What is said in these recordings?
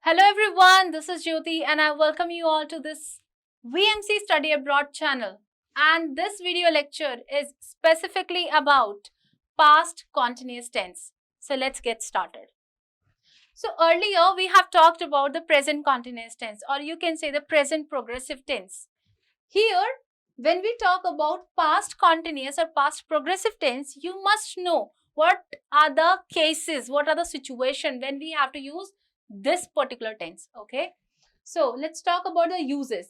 Hello everyone, this is Jyoti and I welcome you all to this VMC Study Abroad channel. And this video lecture is specifically about past continuous tense. So let's get started. So earlier we have talked about the present continuous tense, or you can say the present progressive tense. Here, when we talk about past continuous or past progressive tense, you must know what are the cases, what are the situation when we have to use this particular tense. Okay, so let's talk about the uses.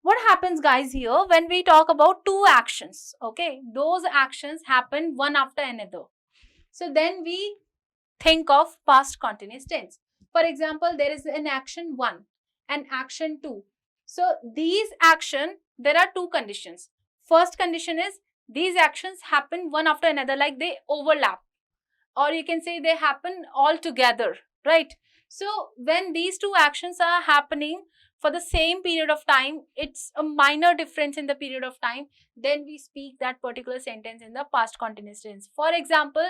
What happens, guys, here when we talk about two actions? Okay, those actions happen one after another. So then we think of past continuous tense. For example, there is an action 1 and action 2. So these action, there are two conditions. First condition is these actions happen one after another, like they overlap, or you can say they happen all together, right? So when these two actions are happening for the same period of time, it's a minor difference in the period of time, then we speak that particular sentence in the past continuous tense. For example,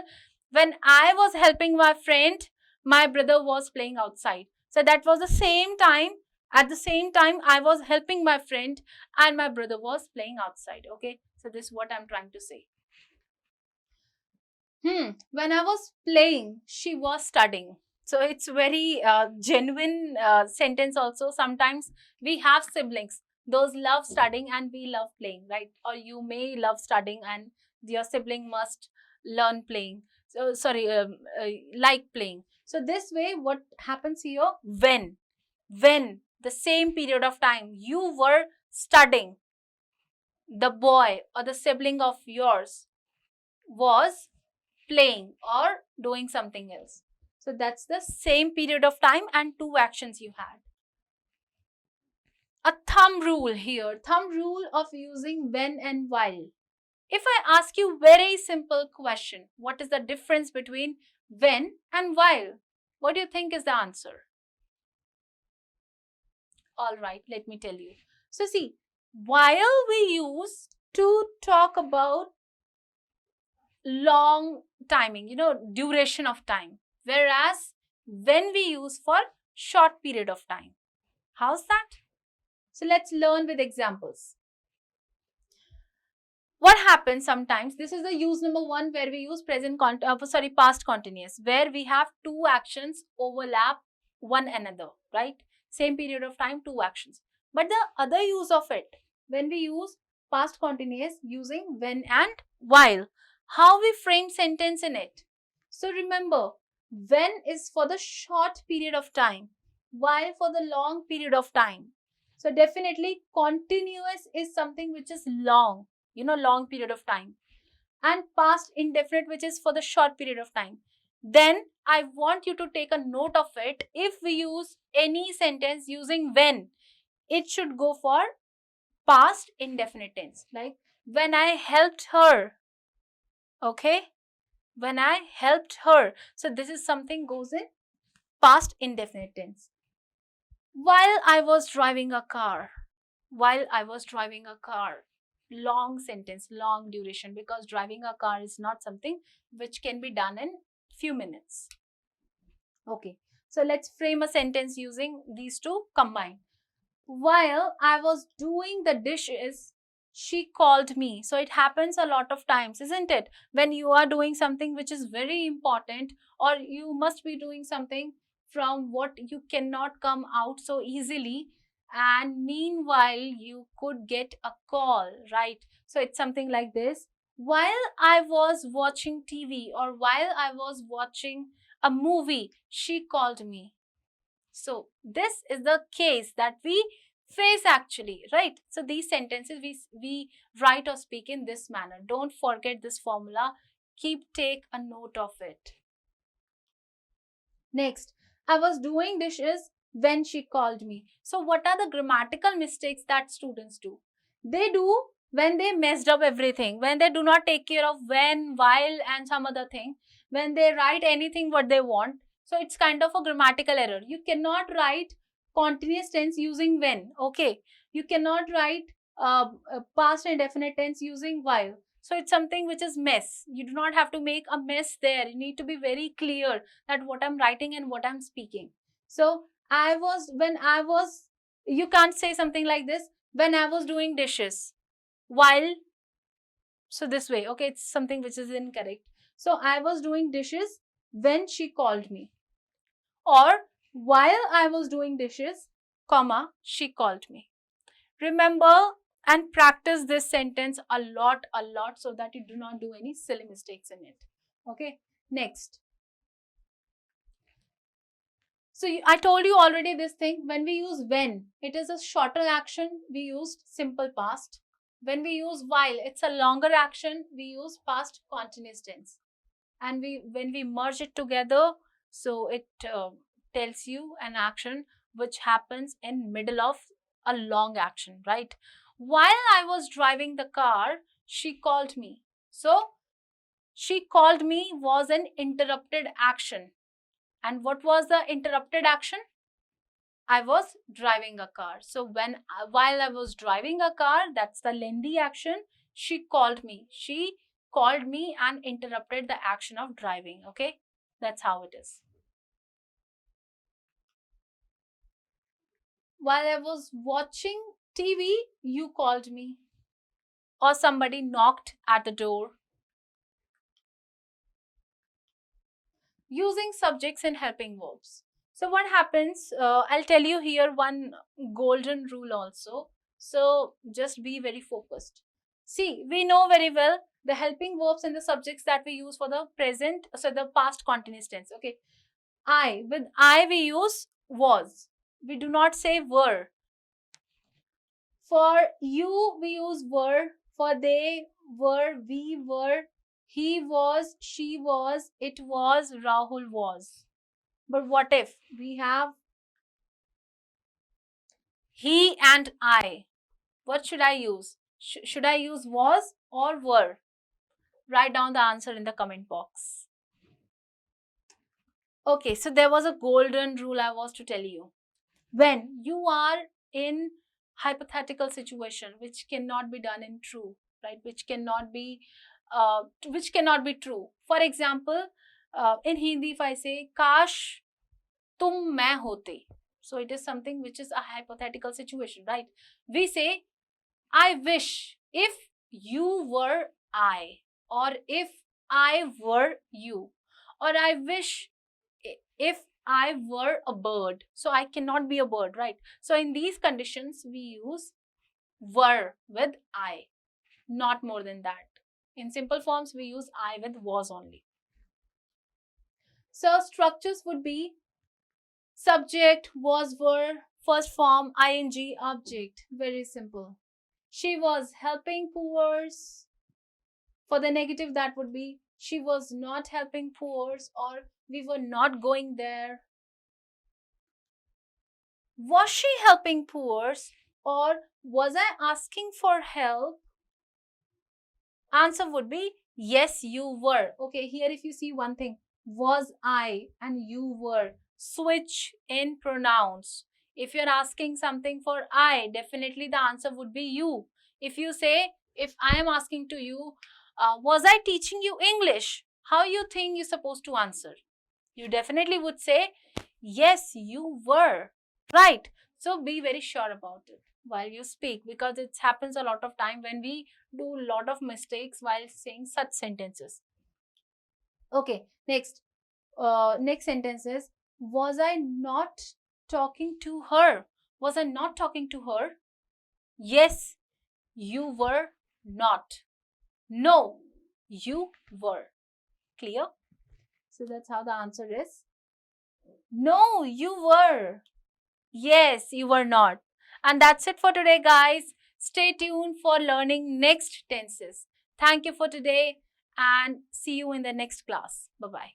when I was helping my friend, my brother was playing outside. So that was the same time. At the same time, I was helping my friend and my brother was playing outside. Okay, so this is what I'm trying to say. When I was playing, she was studying. So it's very genuine sentence also. Sometimes we have siblings. Those love studying and we love playing, right? Or you may love studying and your sibling must learn playing. So sorry, like playing. So this way, what happens here? When the same period of time you were studying, the boy or the sibling of yours was playing or doing something else. So that's the same period of time and two actions you had. A thumb rule here, thumb rule of using when and while. If I ask you very simple question, what is the difference between when and while? What do you think is the answer? All right, let me tell you. So see, while we use to talk about long timing, duration of time, whereas when we use for short period of time. How's that? So let's learn with examples. What happens sometimes, this is the use number 1 where we use past continuous, where we have two actions overlap one another, right? Same period of time, two actions. But the other use of it, when we use past continuous using when and while, how we frame sentence in it. So remember, when is for the short period of time, while for the long period of time. So definitely continuous is something which is long, long period of time, and past indefinite, which is for the short period of time. Then I want you to take a note of it. If we use any sentence using when, it should go for past indefinite tense, like when I helped her. Okay, when I helped her. So this is something goes in past indefinite tense. While I was driving a car. While I was driving a car. Long sentence, long duration, because driving a car is not something which can be done in few minutes. Okay, so let's frame a sentence using these two combined. While I was doing the dishes, she called me. So it happens a lot of times, isn't it? When you are doing something which is very important, or you must be doing something from what you cannot come out so easily, and meanwhile you could get a call, right? So it's something like this. While I was watching TV, or while I was watching a movie, she called me. So this is the case that we face actually, right? So these sentences we write or speak in this manner. Don't forget this formula. Take a note of it. Next, I was doing dishes when she called me. So what are the grammatical mistakes that students do? They do when they messed up everything, when they do not take care of when, while and some other thing, when they write anything what they want. So it's kind of a grammatical error. You cannot write continuous tense using when, okay? You cannot write past indefinite tense using while. So it's something which is mess. You do not have to make a mess there. You need to be very clear that what I'm writing and what I'm speaking. So You can't say something like this, when I was doing dishes. While, so this way, okay, it's something which is incorrect. So I was doing dishes when she called me. Or while I was doing dishes, comma, she called me. Remember and practice this sentence a lot, so that you do not do any silly mistakes in it. Okay, next. So I told you already this thing. When we use when, it is a shorter action, we use simple past. When we use while, it's a longer action, we use past continuous tense. And when we merge it together, so it tells you an action which happens in middle of a long action, right? While I was driving the car, she called me. So she called me was an interrupted action. And what was the interrupted action? I was driving a car. So while I was driving a car, that's the lengthy action. She called me. She called me and interrupted the action of driving. Okay, that's how it is. While I was watching TV, you called me. Or somebody knocked at the door. Using subjects and helping verbs. So what happens, I'll tell you here one golden rule also. So just be very focused. See, we know very well the helping verbs and the subjects that we use for the present, so the past continuous tense. Okay, with I we use was. We do not say were. For you we use were. For they were, we were, he was, she was, it was, Rahul was. But what if we have he and I? What should I use? Should I use was or were? Write down the answer in the comment box. Okay, so there was a golden rule I was to tell you. When you are in hypothetical situation which cannot be done in true, right? Which cannot be true. For example, in Hindi, if I say Kash tum main hote, so it is something which is a hypothetical situation, right? We say I wish if you were I, or if I were you, or I wish if I were a bird. So I cannot be a bird, right? So in these conditions, we use were with I, not more than that. In simple forms, we use I with was only. So structures would be subject, was, were, first form, ing, object. Very simple. She was helping poor. For the negative, that would be she was not helping poor, or we were not going there. Was she helping poor, or was I asking for help? Answer would be yes, you were. Okay, here if you see one thing, was I and you were. Switch in pronouns. If you're asking something for I, definitely the answer would be you. If you say, if I am asking to you, was I teaching you English? How you think you're supposed to answer? You definitely would say, yes, you were. Right? So be very sure about it while you speak, because it happens a lot of time when we do a lot of mistakes while saying such sentences. Okay, next. Next sentence is, was I not talking to her? Was I not talking to her? Yes, you were not. No, you were. Clear? So that's how the answer is. No, you were. Yes, you were not. And that's it for today, guys. Stay tuned for learning next tenses. Thank you for today and see you in the next class. Bye-bye.